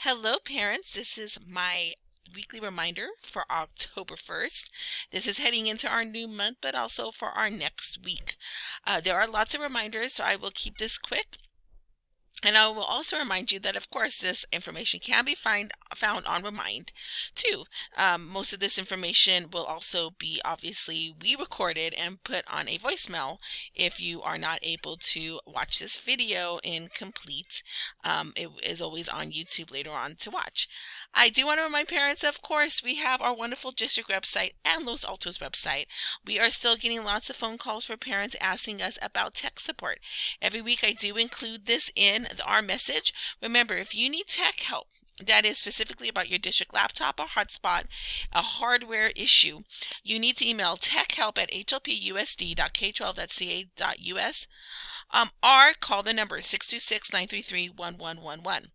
Hello, parents. This is my weekly reminder for October 1st. This is heading into our new month, but also for our next week. There are lots of reminders, so I will keep this quick. And I will also remind you that, of course, this information can be found on Remind, too. Most of this information will also be obviously re-recorded and put on a voicemail if you are not able to watch this video in complete. It is always on YouTube later on to watch. I do want to remind parents, of course, we have our wonderful district website and Los Altos website. We are still getting lots of phone calls for parents asking us about tech support. Every week I do include this in our message. Remember, if you need tech help, that is specifically about your district laptop or hotspot, a hardware issue, you need to email techhelp@hlpusd.k12.ca.us or call the number 626-933-1111.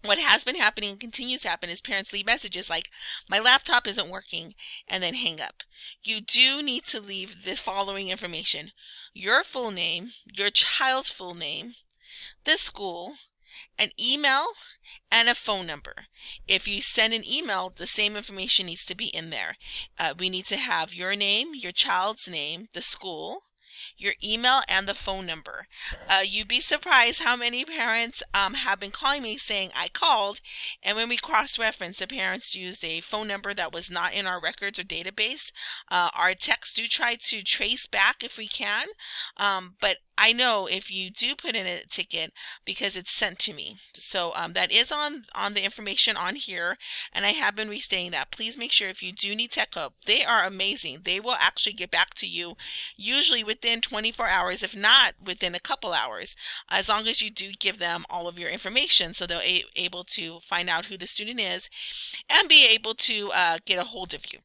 What has been happening and continues to happen is parents leave messages like, my laptop isn't working, and then hang up. You do need to leave the following information: your full name, your child's full name, the school, an email, and a phone number. If you send an email, the same information needs to be in there. We need to have your name, your child's name, the school, your email, and the phone number. You'd be surprised how many parents have been calling me saying, I called, and when we cross-reference, the parents used a phone number that was not in our records or database. Our techs do try to trace back if we can, but I know if you do put in a ticket because it's sent to me. So that is on the information on here, and I have been restating that. Please make sure if you do need tech help, they are amazing. They will actually get back to you usually within 24 hours, if not within a couple hours, as long as you do give them all of your information, so they'll able to find out who the student is and be able to get a hold of you.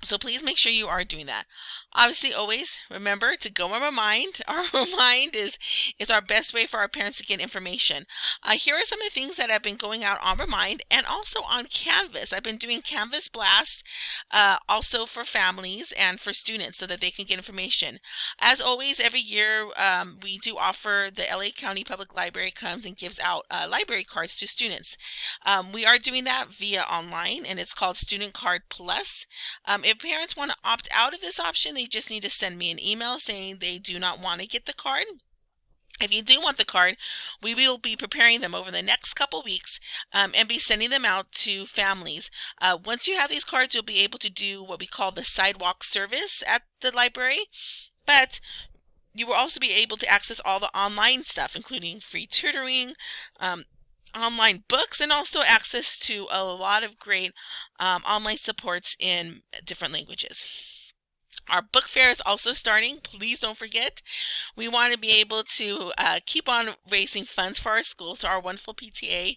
So please make sure you are doing that. Obviously, always remember to go on Remind. Our Remind is our best way for our parents to get information. Here are some of the things that have been going out on Remind and also on Canvas. I've been doing Canvas blasts also for families and for students so that they can get information. As always, every year we do offer, the LA County Public Library comes and gives out library cards to students. We are doing that via online, and it's called Student Card Plus. If parents want to opt out of this option, they just need to send me an email saying they do not want to get the card. If you do want the card, we will be preparing them over the next couple weeks and be sending them out to families. Once you have these cards, you'll be able to do what we call the sidewalk service at the library, but you will also be able to access all the online stuff, including free tutoring, online books, and also access to a lot of great online supports in different languages. Our book fair is also starting. Please don't forget. We want to be able to keep on raising funds for our school. So our wonderful PTA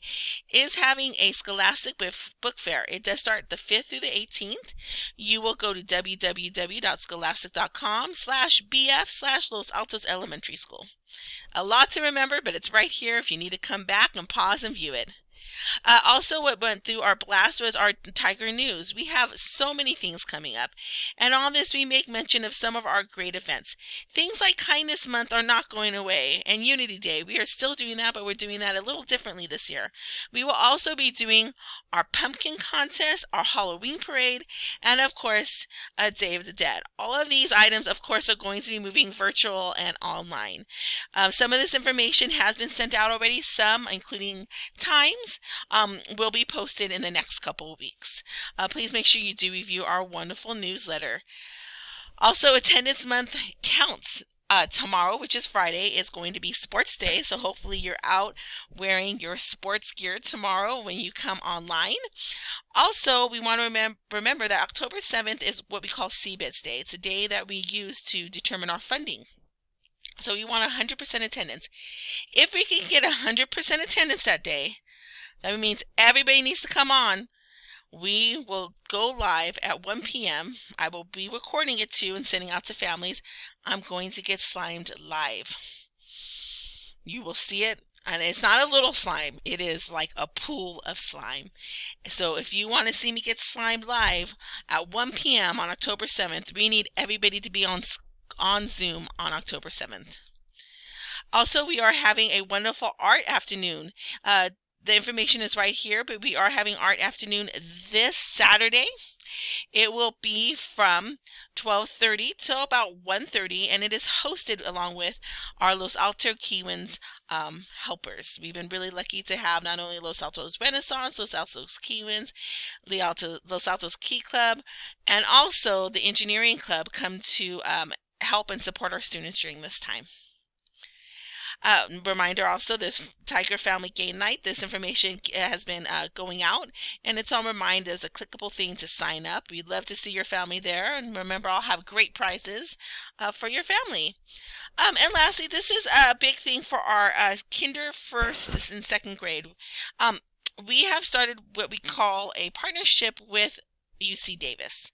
is having a Scholastic book fair. It does start the 5th through the 18th. You will go to www.scholastic.com/BF/Los Altos Elementary School. A lot to remember, but it's right here if you need to come back and pause and view it. Also, what went through our blast was our Tiger News. We have so many things coming up, and on this we make mention of some of our great events. Things like Kindness Month are not going away, and Unity Day. We are still doing that, but we're doing that a little differently this year. We will also be doing our pumpkin contest, our Halloween parade, and of course, Day of the Dead. All of these items, of course, are going to be moving virtual and online. Some of this information has been sent out already, some, including times, will be posted in the next couple of weeks. Please make sure you do review our wonderful newsletter. Also, Attendance Month counts. Tomorrow, which is Friday, is going to be Sports Day, so hopefully you're out wearing your sports gear tomorrow when you come online. Also, we want to remember that October 7th is what we call CBITS Day. It's a day that we use to determine our funding. So we want 100% attendance. If we can get 100% attendance that day, that means everybody needs to come on. We will go live at 1 p.m. I will be recording it too and sending out to families. I'm going to get slimed live. You will see it, and it's not a little slime. It is like a pool of slime. So if you want to see me get slimed live at 1 p.m. on October 7th, we need everybody to be on Zoom on October 7th. Also, we are having a wonderful art afternoon. The information is right here, but we are having art afternoon this Saturday. It will be from 12:30 till about 1:30, and it is hosted along with our Los Altos Kiwanis helpers. We've been really lucky to have not only Los Altos Renaissance, Los Altos Kiwanis, Los Altos Key Club, and also the Engineering Club come to help and support our students during this time. Reminder also, there's Tiger Family Game Night. This information has been going out, and it's on Remind as a clickable thing to sign up. We'd love to see your family there, and remember, I'll have great prizes for your family. And lastly, this is a big thing for our kinder, first, and second grade. We have started what we call a partnership with UC Davis.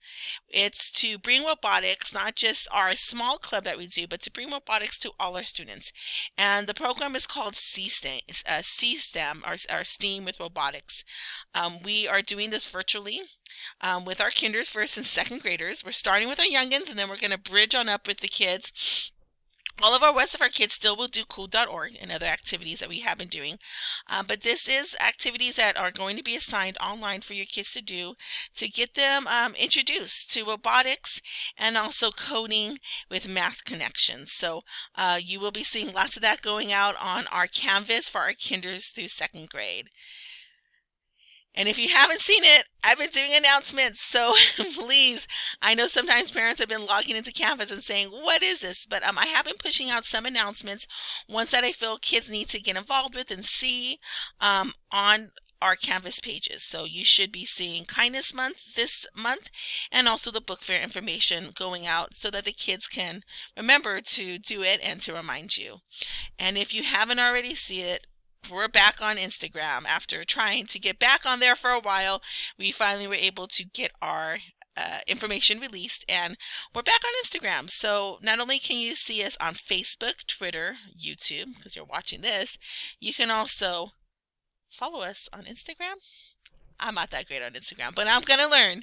It's to bring robotics, not just our small club that we do, but to bring robotics to all our students. And the program is called C-STEM, our STEAM with robotics. We are doing this virtually with our kinders, first and second graders. We're starting with our youngins, and then we're going to bridge on up with the kids. All of our rest of our kids still will do cool.org and other activities that we have been doing. But this is activities that are going to be assigned online for your kids to do to get them introduced to robotics and also coding with math connections. So you will be seeing lots of that going out on our Canvas for our kinders through second grade. And if you haven't seen it, I've been doing announcements, so please, I know sometimes parents have been logging into Canvas and saying, what is this? But I have been pushing out some announcements, ones that I feel kids need to get involved with and see on our Canvas pages. So you should be seeing Kindness Month this month, and also the book fair information going out so that the kids can remember to do it and to remind you. And if you haven't already seen it, we're back on Instagram. After trying to get back on there for a while, we finally were able to get our information released, and we're back on Instagram. So not only can you see us on Facebook, Twitter, YouTube, because you're watching this, you can also follow us on Instagram. I'm not that great on Instagram, but I'm going to learn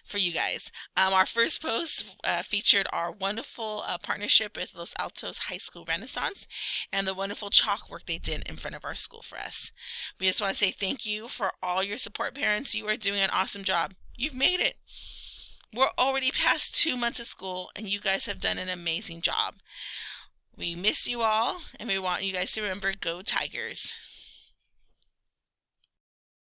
for you guys. Our first post featured our wonderful partnership with Los Altos High School Renaissance and the wonderful chalk work they did in front of our school for us. We just want to say thank you for all your support, parents. You are doing an awesome job. You've made it. We're already past 2 months of school, and you guys have done an amazing job. We miss you all, and we want you guys to remember, go Tigers.